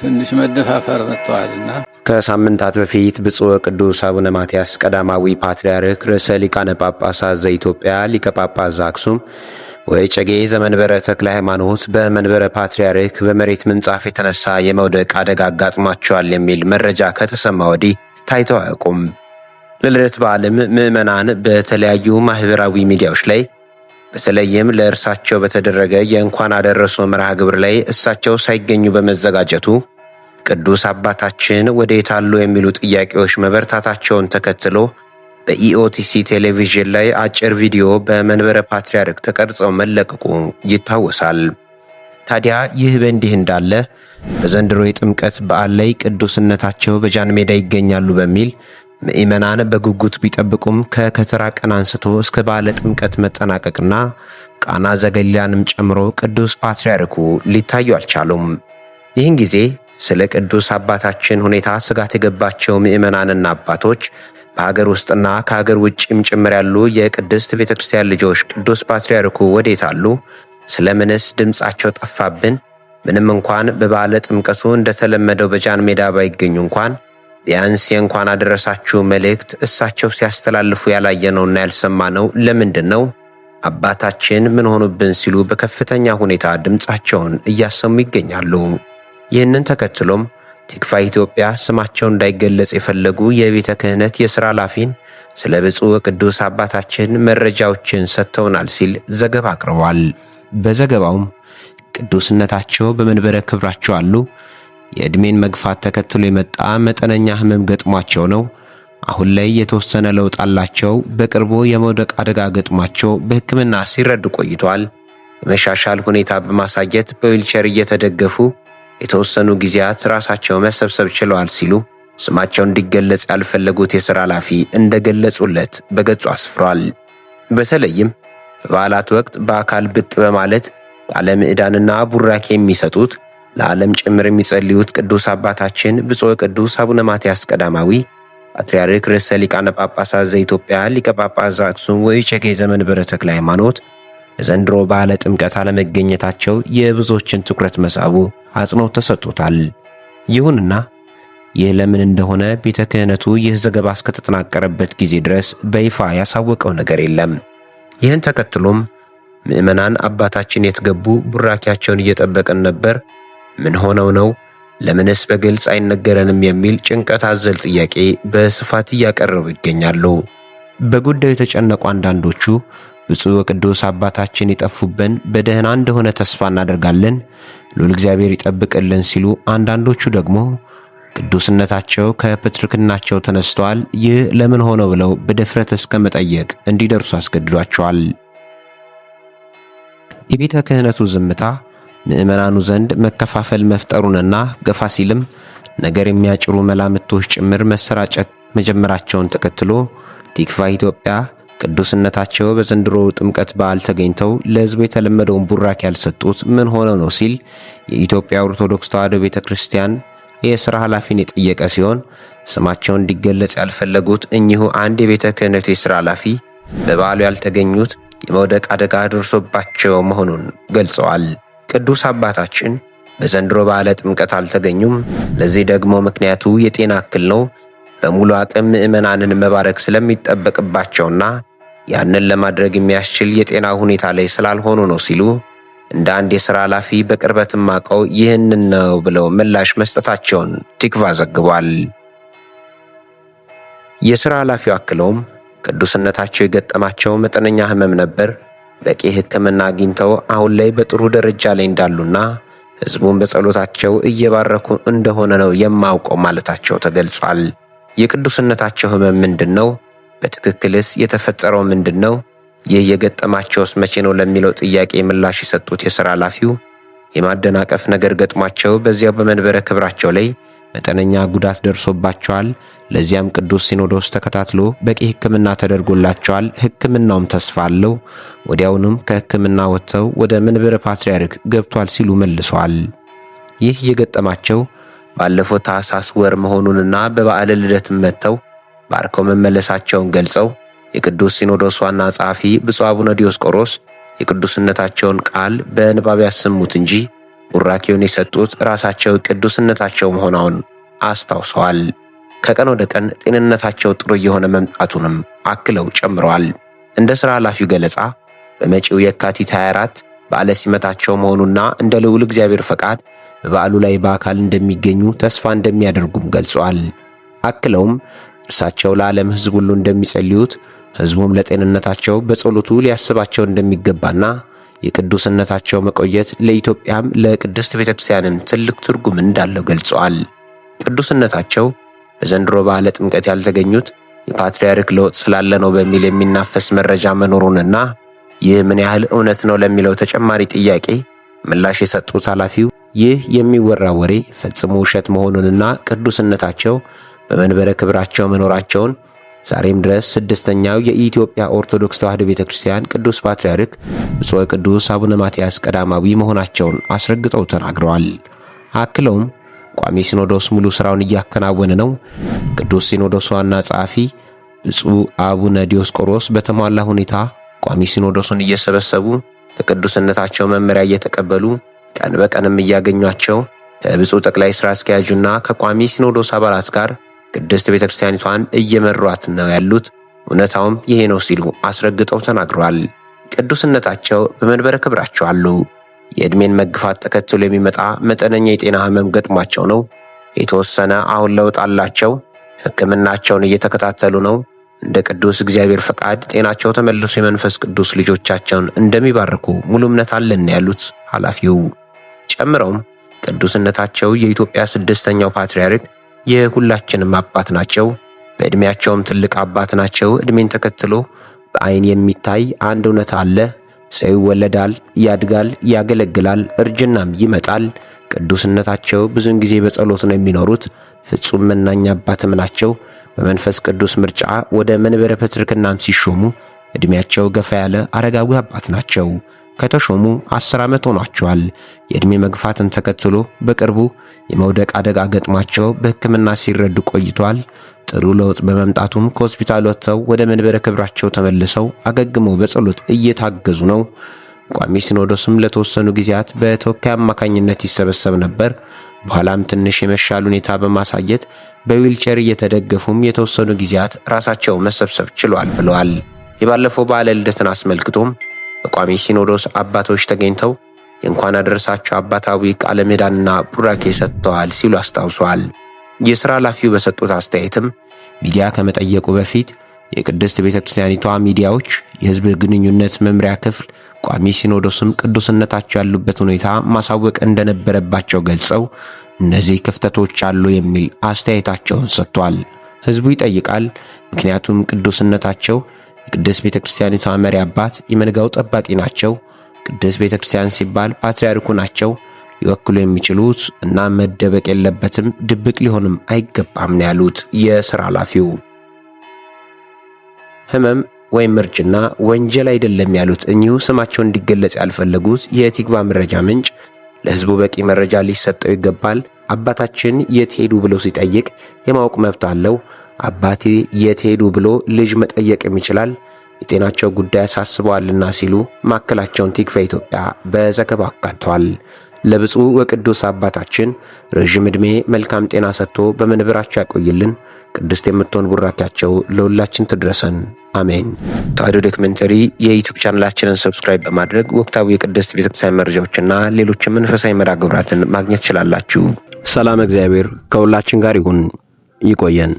ትንሽ መደፋፈር መጥቷልና ከሳምንታት በፊት ብፁዕ ቅዱስ አቡነ ማትያስ ቀዳማዊ ፓትርያርክ ርዕሰ ሊቃነ ጳጳሳት ዘኢትዮጵያ ሊቀ ጳጳስ ዘአክሱም ወዕጨጌ ዘመንበረ ተክለ ሃይማኖት በመንበረ ፓትርያርክ በመሬት ምንጻፍ የተነሳ የመውደቅ አደጋ አጋጥሟቸዋል የሚል መረጃ ከተሰማ ወዲህ ታይተው አያውቁም። ለልደት በዓልም ምዕመናን በተለያዩ ማህበራዊ ሚዲያዎች ላይ በተለይም ለእርሳቸው በተደረገ የእንኳን አደረሰው መርሃ ግብር ላይ እሳቸው ሳይገኙ በመዘጋጀቱ ቅዱስ አባታችን ወዴት አሉ የሚሉ ጥያቄዎች መበርታታቸውን ተከትሎ በኢኦቲሲ ቴሌቪዥን ላይ አጭር ቪዲዮ በመንበረ ፓትርያርክ ተቀርጸው መለቀቁ ይታወሳል። ታዲያ ይህ በእንዲህ እንዳለ በዘንድሮ የጥምቀት በዓል ላይ ቅዱስነታቸው በጃን ሜዳ ይገኛሉ በሚል ምዕመናን በጉጉት ቢጠብቁም ከከተራ ቀን አንስቶ እስከ በዓለ ጥምቀት መጠናቀቅና ቃና ዘገሊላንም ጨምሮ ቅዱስ ፓትርያርኩ ሊታዩ አልቻሉም። ይህን ጊዜ ስለ ቅዱስ አባታችን ሁኔታ ስጋት የገባቸው ምዕመናንና አባቶች በሀገር ውስጥና ከሀገር ውጭም ጭምር ያሉ የቅድስት ቤተክርስቲያን ልጆች ቅዱስ ፓትርያርኩ ወዴት አሉ? ስለምንስ ድምፃቸው ጠፋብን? ምንም እንኳን በበዓለ ጥምቀቱ እንደተለመደው በጃን ሜዳ ባይገኙ እንኳን ቢያንስ የእንኳን አደረሳችሁ መልእክት እሳቸው ሲያስተላልፉ ያላየነውና ያልሰማነው ለምንድን ነው? አባታችን ምን ሆኑብን? ሲሉ በከፍተኛ ሁኔታ ድምፃቸውን እያሰሙ ይገኛሉ። ይህንን ተከትሎም ቲክቫ ኢትዮጵያ ስማቸው እንዳይገለጽ የፈለጉ የቤተ ክህነት የሥራ ኃላፊን ስለ ብፁዕ ቅዱስ አባታችን መረጃዎችን ሰጥተውናል ሲል ዘገባ አቅርቧል። በዘገባውም ቅዱስነታቸው በመንበረ ክብራቸው አሉ። የዕድሜን መግፋት ተከትሎ የመጣ መጠነኛ ህመም ገጥሟቸው ነው። አሁን ላይ የተወሰነ ለውጥ አላቸው። በቅርቡ የመውደቅ አደጋ ገጥሟቸው በሕክምና ሲረዱ ቆይተዋል። የመሻሻል ሁኔታ በማሳየት በዊልቸር እየተደገፉ የተወሰኑ ጊዜያት ራሳቸው መሰብሰብ ችለዋል ሲሉ ስማቸው እንዲገለጽ ያልፈለጉት የሥራ ኃላፊ እንደገለጹለት በገጹ አስፍሯል። በተለይም በበዓላት ወቅት በአካል ብቅ በማለት ቃለ ምዕዳንና ቡራኬ የሚሰጡት ለዓለም ጭምር የሚጸልዩት ቅዱስ አባታችን ብፁዕ ቅዱስ አቡነ ማትያስ ቀዳማዊ ፓትርያርክ ርዕሰ ሊቃነ ጳጳሳት ዘኢትዮጵያ ሊቀ ጳጳስ ዘአክሱም ወዕጨጌ ዘመንበረ ተክለ ሃይማኖት ለዘንድሮ በዓለ ጥምቀት አለመገኘታቸው የብዙዎችን ትኩረት መሳቡ አጽንዖት ተሰጥቶታል። ይሁንና ይህ ለምን እንደሆነ ቤተ ክህነቱ ይህ ዘገባ እስከተጠናቀረበት ጊዜ ድረስ በይፋ ያሳወቀው ነገር የለም። ይህን ተከትሎም ምዕመናን አባታችን የት ገቡ? ቡራኪያቸውን እየጠበቅን ነበር፣ ምን ሆነው ነው? ለምንስ በግልጽ አይነገረንም? የሚል ጭንቀት አዘል ጥያቄ በስፋት እያቀረቡ ይገኛሉ። በጉዳዩ የተጨነቁ አንዳንዶቹ ብፁዕ ቅዱስ አባታችን የጠፉብን በደህና እንደሆነ ተስፋ እናደርጋለን፣ ልዑል እግዚአብሔር ይጠብቅልን ሲሉ፣ አንዳንዶቹ ደግሞ ቅዱስነታቸው ከፕትርክናቸው ተነስተዋል፣ ይህ ለምን ሆነው ብለው በድፍረት እስከ መጠየቅ እንዲደርሱ አስገድዷቸዋል። የቤተ ክህነቱ ዝምታ ምዕመናኑ ዘንድ መከፋፈል መፍጠሩንና ገፋ ሲልም ነገር የሚያጭሩ መላምቶች ጭምር መሰራጨት መጀመራቸውን ተከትሎ ቲክቫ ኢትዮጵያ ቅዱስነታቸው በዘንድሮ ጥምቀት በዓል ተገኝተው ለሕዝቡ የተለመደውን ቡራኬ ያልሰጡት ምን ሆነው ነው ሲል የኢትዮጵያ ኦርቶዶክስ ተዋሕዶ ቤተ ክርስቲያን የሥራ ኃላፊን የጠየቀ ሲሆን ስማቸው እንዲገለጽ ያልፈለጉት እኚሁ አንድ የቤተ ክህነቱ የሥራ ኃላፊ በበዓሉ ያልተገኙት የመውደቅ አደጋ ደርሶባቸው መሆኑን ገልጸዋል። ቅዱስ አባታችን በዘንድሮ በዓለ ጥምቀት አልተገኙም። ለዚህ ደግሞ ምክንያቱ የጤና እክል ነው። በሙሉ አቅም ምዕመናንን መባረክ ስለሚጠበቅባቸውና ያንን ለማድረግ የሚያስችል የጤና ሁኔታ ላይ ስላልሆኑ ነው ሲሉ እንደ አንድ የሥራ ኃላፊ በቅርበትም አውቀው ይህንን ነው ብለው ምላሽ መስጠታቸውን ቲክቫ ዘግቧል። የሥራ ኃላፊው አክለውም ቅዱስነታቸው የገጠማቸው መጠነኛ ህመም ነበር፣ በቂ ሕክምና አግኝተው አሁን ላይ በጥሩ ደረጃ ላይ እንዳሉና ሕዝቡን በጸሎታቸው እየባረኩ እንደሆነ ነው የማውቀው ማለታቸው ተገልጿል። የቅዱስነታቸው ህመም ምንድን ነው? በትክክልስ የተፈጠረው ምንድን ነው? ይህ የገጠማቸውስ መቼ ነው ለሚለው ጥያቄ ምላሽ የሰጡት የሥራ ኃላፊው የማደናቀፍ ነገር ገጥሟቸው በዚያው በመንበረ ክብራቸው ላይ መጠነኛ ጉዳት ደርሶባቸዋል። ለዚያም ቅዱስ ሲኖዶስ ተከታትሎ በቂ ሕክምና ተደርጎላቸዋል። ሕክምናውም ተስፋ አለው። ወዲያውኑም ከሕክምና ወጥተው ወደ መንበረ ፓትርያርክ ገብቷል ሲሉ መልሰዋል። ይህ የገጠማቸው ባለፈው ታኅሳስ ወር መሆኑንና በበዓለ ልደትም መጥተው ባርከው መመለሳቸውን ገልጸው የቅዱስ ሲኖዶስ ዋና ጸሐፊ ብፁዕ አቡነ ዲዮስቆሮስ የቅዱስነታቸውን ቃል በንባብ ያሰሙት እንጂ ቡራኬውን የሰጡት ራሳቸው ቅዱስነታቸው መሆናውን አስታውሰዋል። ከቀን ወደ ቀን ጤንነታቸው ጥሩ እየሆነ መምጣቱንም አክለው ጨምረዋል። እንደ ሥራ ኃላፊው ገለጻ በመጪው የካቲት 24 በዓለ ሲመታቸው መሆኑና እንደ ልዑል እግዚአብሔር ፈቃድ በበዓሉ ላይ በአካል እንደሚገኙ ተስፋ እንደሚያደርጉም ገልጸዋል። አክለውም እርሳቸው ለዓለም ሕዝብ ሁሉ እንደሚጸልዩት ሕዝቡም ለጤንነታቸው በጸሎቱ ሊያስባቸው እንደሚገባና የቅዱስነታቸው መቆየት ለኢትዮጵያም ለቅድስት ቤተክርስቲያንም ትልቅ ትርጉም እንዳለው ገልጸዋል። ቅዱስነታቸው በዘንድሮ በዓለ ጥምቀት ያልተገኙት የፓትርያርክ ለውጥ ስላለ ነው በሚል የሚናፈስ መረጃ መኖሩንና ይህ ምን ያህል እውነት ነው ለሚለው ተጨማሪ ጥያቄ ምላሽ የሰጡት ኃላፊው ይህ የሚወራ ወሬ ፈጽሞ ውሸት መሆኑንና ቅዱስነታቸው በመንበረ ክብራቸው መኖራቸውን ዛሬም ድረስ ስድስተኛው የኢትዮጵያ ኦርቶዶክስ ተዋሕዶ ቤተክርስቲያን ቅዱስ ፓትርያርክ ብፁዕ ወቅዱስ አቡነ ማትያስ ቀዳማዊ መሆናቸውን አስረግጠው ተናግረዋል። አክለውም ቋሚ ሲኖዶስ ሙሉ ስራውን እያከናወነ ነው። ቅዱስ ሲኖዶስ ዋና ጸሐፊ ብፁዕ አቡነ ዲዮስቆሮስ በተሟላ ሁኔታ ቋሚ ሲኖዶሱን እየሰበሰቡ ከቅዱስነታቸው መመሪያ እየተቀበሉ ቀን በቀንም እያገኟቸው ከብፁዕ ጠቅላይ ሥራ አስኪያጁና ከቋሚ ሲኖዶስ አባላት ጋር ቅድስት ቤተክርስቲያኒቷን እየመሯት ነው ያሉት፣ እውነታውም ይሄ ነው ሲሉ አስረግጠው ተናግረዋል። ቅዱስነታቸው በመንበረ ክብራቸው አሉ። የዕድሜን መግፋት ተከትሎ የሚመጣ መጠነኛ የጤና ህመም ገጥሟቸው ነው። የተወሰነ አሁን ለውጥ አላቸው። ሕክምናቸውን እየተከታተሉ ነው። እንደ ቅዱስ እግዚአብሔር ፈቃድ ጤናቸው ተመልሶ የመንፈስ ቅዱስ ልጆቻቸውን እንደሚባርኩ ሙሉ እምነት አለን ያሉት ኃላፊው ጨምረውም ቅዱስነታቸው የኢትዮጵያ ስድስተኛው ፓትርያርክ የሁላችንም አባት ናቸው። በዕድሜያቸውም ትልቅ አባት ናቸው። ዕድሜን ተከትሎ በአይን የሚታይ አንድ እውነት አለ። ሰው ይወለዳል፣ ያድጋል፣ ያገለግላል፣ እርጅናም ይመጣል። ቅዱስነታቸው ብዙውን ጊዜ በጸሎት ነው የሚኖሩት። ፍጹም መናኝ አባትም ናቸው። በመንፈስ ቅዱስ ምርጫ ወደ መንበረ ፕትርክናም ሲሾሙ ዕድሜያቸው ገፋ ያለ አረጋዊ አባት ናቸው። ከተሾሙ 10 ዓመት ሆኗቸዋል። የዕድሜ መግፋትን ተከትሎ በቅርቡ የመውደቅ አደጋ ገጥሟቸው በሕክምና ሲረዱ ቆይቷል። ጥሩ ለውጥ በመምጣቱም ከሆስፒታል ወጥተው ወደ መንበረ ክብራቸው ተመልሰው አገግመው በጸሎት እየታገዙ ነው። ቋሚ ሲኖዶስም ለተወሰኑ ጊዜያት በተወካይ አማካኝነት ይሰበሰብ ነበር። በኋላም ትንሽ የመሻል ሁኔታ በማሳየት በዊልቸር እየተደገፉም የተወሰኑ ጊዜያት ራሳቸው መሰብሰብ ችሏል ብለዋል። የባለፈው በዓለ ልደትን አስመልክቶም በቋሚ ሲኖዶስ አባቶች ተገኝተው የእንኳን አደረሳቸው አባታዊ ቃለ ምዕዳንና ቡራኬ ሰጥተዋል ሲሉ አስታውሰዋል። የሥራ ኃላፊው በሰጡት አስተያየትም ሚዲያ ከመጠየቁ በፊት የቅድስት ቤተክርስቲያኒቷ ሚዲያዎች፣ የሕዝብ ግንኙነት መምሪያ ክፍል፣ ቋሚ ሲኖዶስም ቅዱስነታቸው ያሉበት ሁኔታ ማሳወቅ እንደነበረባቸው ገልጸው እነዚህ ክፍተቶች አሉ የሚል አስተያየታቸውን ሰጥቷል። ሕዝቡ ይጠይቃል። ምክንያቱም ቅዱስነታቸው የቅድስት ቤተክርስቲያኒቷ መሪ አባት፣ የመንጋው ጠባቂ ናቸው። ቅድስት ቤተክርስቲያን ሲባል ፓትርያርኩ ናቸው ሊወክሉ የሚችሉት እና መደበቅ የለበትም፣ ድብቅ ሊሆንም አይገባም ነው ያሉት የሥራ ኃላፊው። ህመም ወይም እርጅና ወንጀል አይደለም ያሉት እኚሁ ስማቸው እንዲገለጽ ያልፈለጉት የቲክቫ መረጃ ምንጭ ለሕዝቡ በቂ መረጃ ሊሰጠው ይገባል። አባታችን የት ሄዱ ብሎ ሲጠይቅ የማወቅ መብት አለው። አባቴ የት ሄዱ ብሎ ልጅ መጠየቅም ይችላል። የጤናቸው ጉዳይ አሳስበዋልና ሲሉ ማዕከላቸውን ቲክቫ ኢትዮጵያ በዘገባው አካተዋል። ለብፁዕ ወቅዱስ አባታችን ረዥም ዕድሜ መልካም ጤና ሰጥቶ በመንበራቸው ያቆይልን። ቅድስት የምትሆን ቡራኪያቸው ለሁላችን ትድረሰን፣ አሜን። ተዋሕዶ ዶክመንተሪ የዩቲዩብ ቻናላችንን ሰብስክራይብ በማድረግ ወቅታዊ የቅድስት ቤተክርስቲያን መረጃዎችና ሌሎችም መንፈሳዊ መርሃ ግብራትን ማግኘት ትችላላችሁ። ሰላም እግዚአብሔር ከሁላችን ጋር ይሁን። ይቆየን።